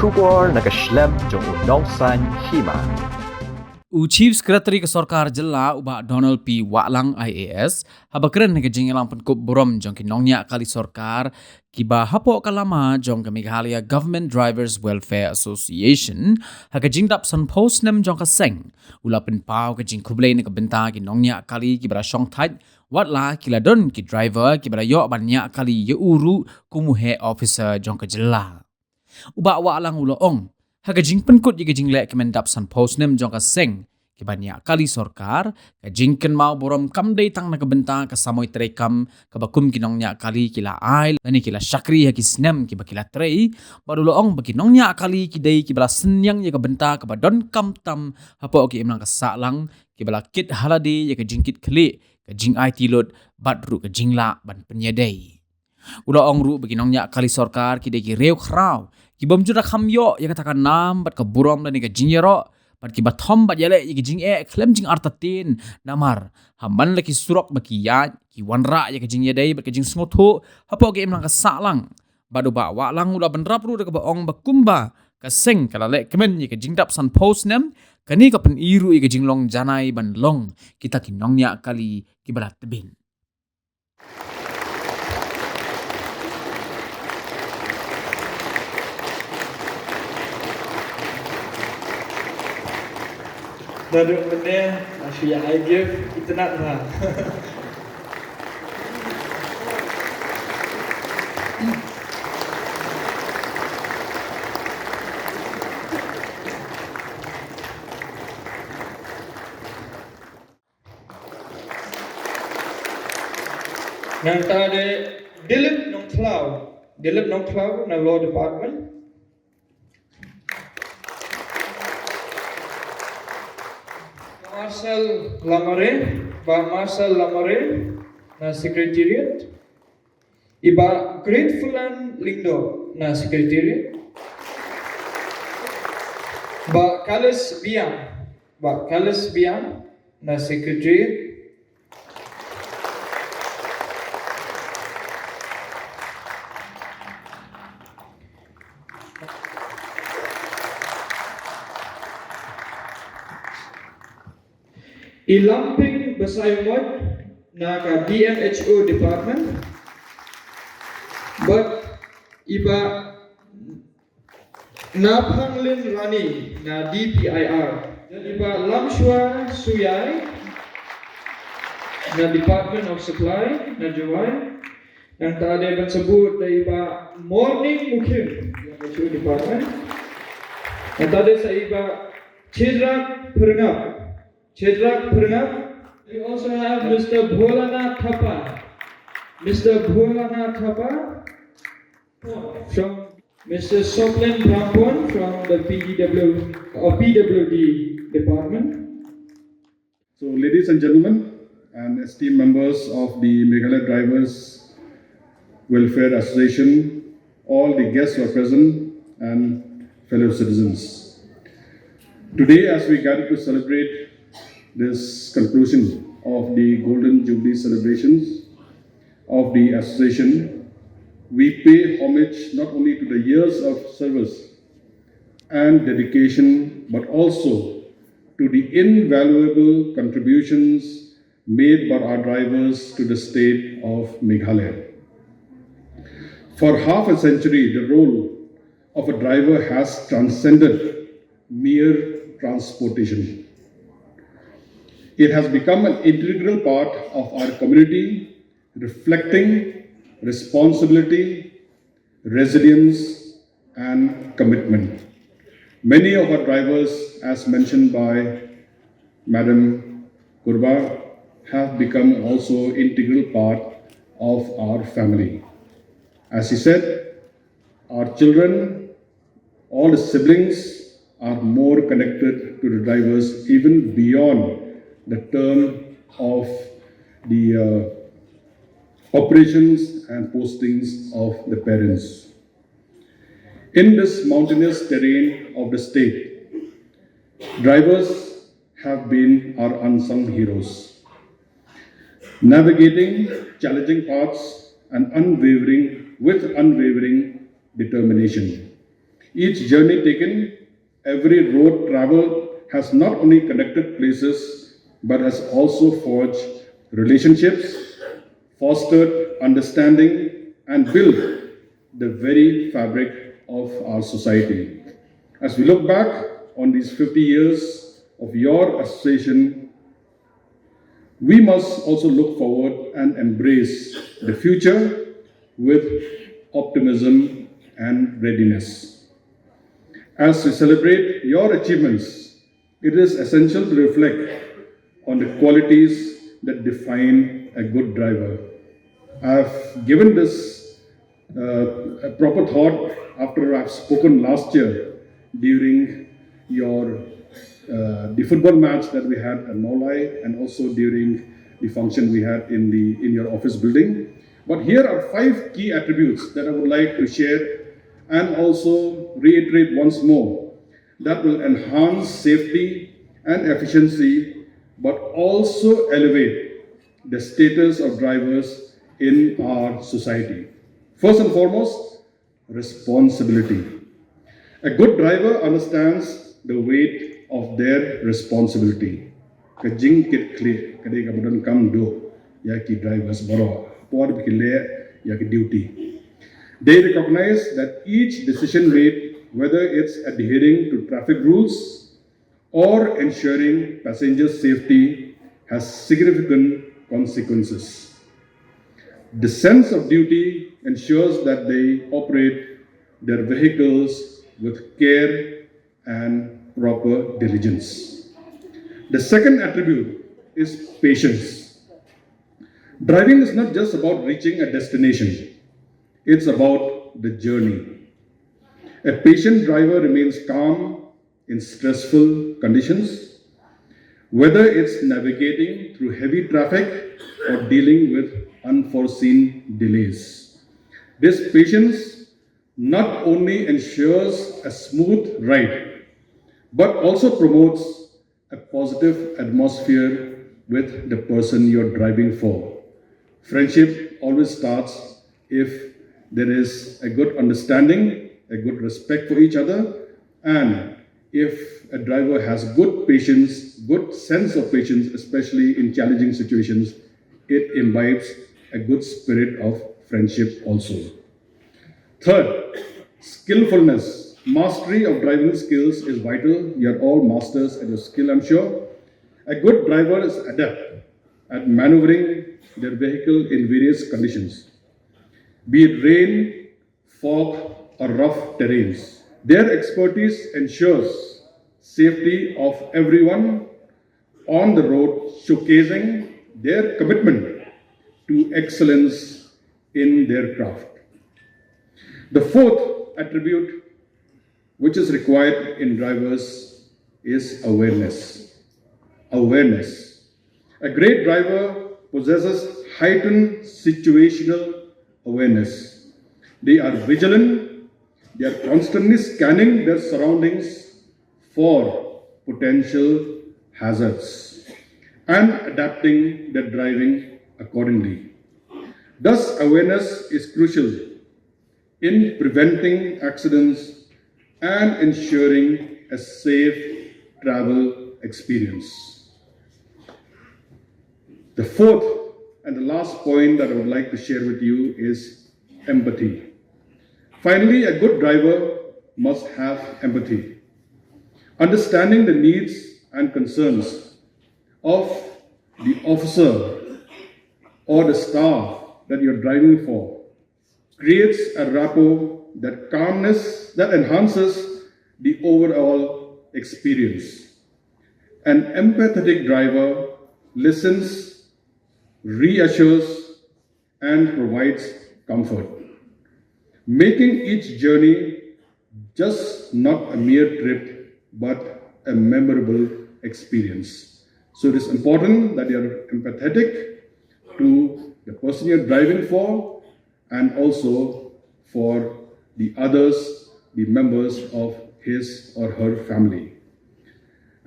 Shubor nakaslem jong unongsan Hima. Chief Secretary ke Sorkar jela ubah Donald P. Waklang IAS habakren ke Jingiaroh penkup Burom jong ki Nongñiah kali Sorkar kiba hapok kalama jong ke Meghalaya Government Drivers Welfare Association haka jingdap san post nem jong ka seng ulapin pau ke jing kublay ne ke benta ki Nongñiah kali kibara shong tait watla kiladon ki driver kibara yo banyak kali ye uru kumuhe officer jong ke jela ubah Waklang uloong haka jing penkut ye jing lek kemendap san post nem jong ka seng ki banyak kali Sorkar ka jing ken mau Burom kam dei tang na ka benta ka samoi terekam ka bakum ki Nongñiah kali kila ai lani kila syakri ha ki snem ki bakila trei baru loong bagi Nongñiah kali ki dei ki bala senyang ye ka benta ka badon kam tam hapo ki emlang ka saklang ki bala kit haladi ye ka jingkit klik ka jing ai tilot badru ka jingla ban penyedai uloong ru bagi Nongñiah kali Sorkar ki dei ki Riewkhraw ki bom juda kham yo ya katakan nam bat ke Burom dan ke Jingiaroh bat ki bathom bat yale ki jing klem jing artatin namar hamban laki surok baki ya ki wanra ya ke jing yadai bat ke jing smotho hapo ke emlang ka saklang badu ba Waklang ula benrap ru ke baong bakumba ka seng kala lek kemen ya ke jing dap san post nem kani ka pen iru ya ke jing long janai ban long kita ki Nongñiah kali ki balat tebin Daduk benda nasi yang I give kita nak lah. Nang tadi Dilip Nongclaw na Law Department. Marcel Lamare na Secretariat. Iba Grateful Lindo na Secretariat. Ba Kalis Biang na Secretariat. Ilamping Basayumod na ka DMHO Department. But iba Naphanglin Rani na DPIR. Dan iba Lamshwa Suyai na Department of Supply na Juwai. Yang tadi disebut na iba Morning Mukim DMHO Department. Yang tadi sa iba Chedrak Pernap. We also have Mr. Bholana Thapa from Mr. Soklin Brampon from the PWD department. So, ladies and gentlemen, and esteemed members of the Meghalaya Drivers Welfare Association, all the guests who are present, and fellow citizens. Today, as we gather to celebrate this conclusion of the Golden Jubilee celebrations of the association, we pay homage not only to the years of service and dedication, but also to the invaluable contributions made by our drivers to the state of Meghalaya. For half a century, the role of a driver has transcended mere transportation. It has become an integral part of our community, reflecting responsibility, resilience, and commitment. Many of our drivers, as mentioned by Madam Kurba, have become also integral part of our family. As he said, our children, all the siblings are more connected to the drivers even beyond the term of the operations and postings of the parents. In this mountainous terrain of the state, drivers have been our unsung heroes, navigating challenging paths and unwavering determination. Each journey taken, every road traveled has not only connected places but has also forged relationships, fostered understanding, and built the very fabric of our society. As we look back on these 50 years of your association, we must also look forward and embrace the future with optimism and readiness. As we celebrate your achievements, it is essential to reflect on the qualities that define a good driver. I've given this a proper thought after I've spoken last year during the football match that we had at Maulai and also during the function we had in your office building. But here are 5 key attributes that I would like to share and also reiterate once more that will enhance safety and efficiency but also elevate the status of drivers in our society. First and foremost, responsibility. A good driver understands the weight of their responsibility. Kajing kit kle kadai kabudan kam do ya ki drivers baro por bikile ya ki duty. They recognize that each decision made, whether it's adhering to traffic rules or ensuring passenger safety, has significant consequences. The sense of duty ensures that they operate their vehicles with care and proper diligence. The second attribute is patience. Driving is not just about reaching a destination, it's about the journey. A patient driver remains calm in stressful conditions, whether it's navigating through heavy traffic or dealing with unforeseen delays. This patience not only ensures a smooth ride, but also promotes a positive atmosphere with the person you're driving for. Friendship always starts if there is a good understanding, a good respect for each other, and if a driver has good patience, good sense of patience, especially in challenging situations, it imbibes a good spirit of friendship also. Third, skillfulness. Mastery of driving skills is vital. You're all masters at your skill, I'm sure. A good driver is adept at maneuvering their vehicle in various conditions, be it rain, fog, or rough terrains. Their expertise ensures safety of everyone on the road, showcasing their commitment to excellence in their craft. The fourth attribute which is required in drivers is awareness. Awareness. A great driver possesses heightened situational awareness. They are vigilant, they are constantly scanning their surroundings for potential hazards and adapting their driving accordingly. Thus, awareness is crucial in preventing accidents and ensuring a safe travel experience. The fourth and the last point that I would like to share with you is empathy. Finally, a good driver must have empathy. Understanding the needs and concerns of the officer or the staff that you're driving for creates a rapport that enhances the overall experience. An empathetic driver listens, reassures, and provides comfort, making each journey just not a mere trip, but a memorable experience. So it is important that you're empathetic to the person you're driving for and also for the others, the members of his or her family.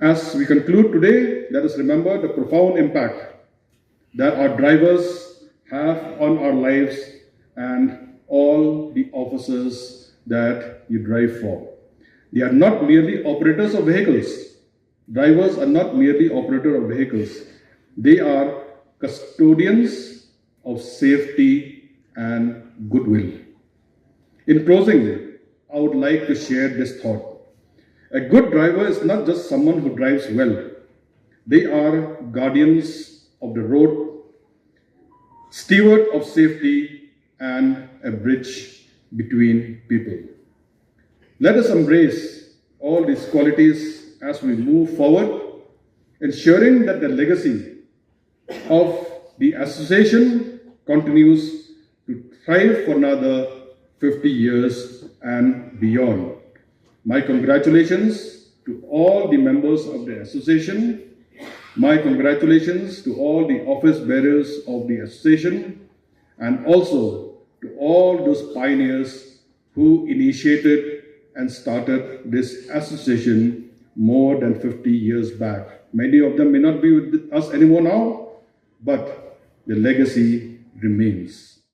As we conclude today, let us remember the profound impact that our drivers have on our lives and all the officers that you drive for. They are not merely operators of vehicles. Drivers are not merely operators of vehicles. They are custodians of safety and goodwill. In closing, I would like to share this thought. A good driver is not just someone who drives well. They are guardians of the road, steward of safety, and a bridge between people. Let us embrace all these qualities as we move forward, ensuring that the legacy of the association continues to thrive for another 50 years and beyond. My congratulations to all the members of the association. My congratulations to all the office bearers of the association, and also to all those pioneers who initiated and started this association more than 50 years back. Many of them may not be with us anymore now, but the legacy remains.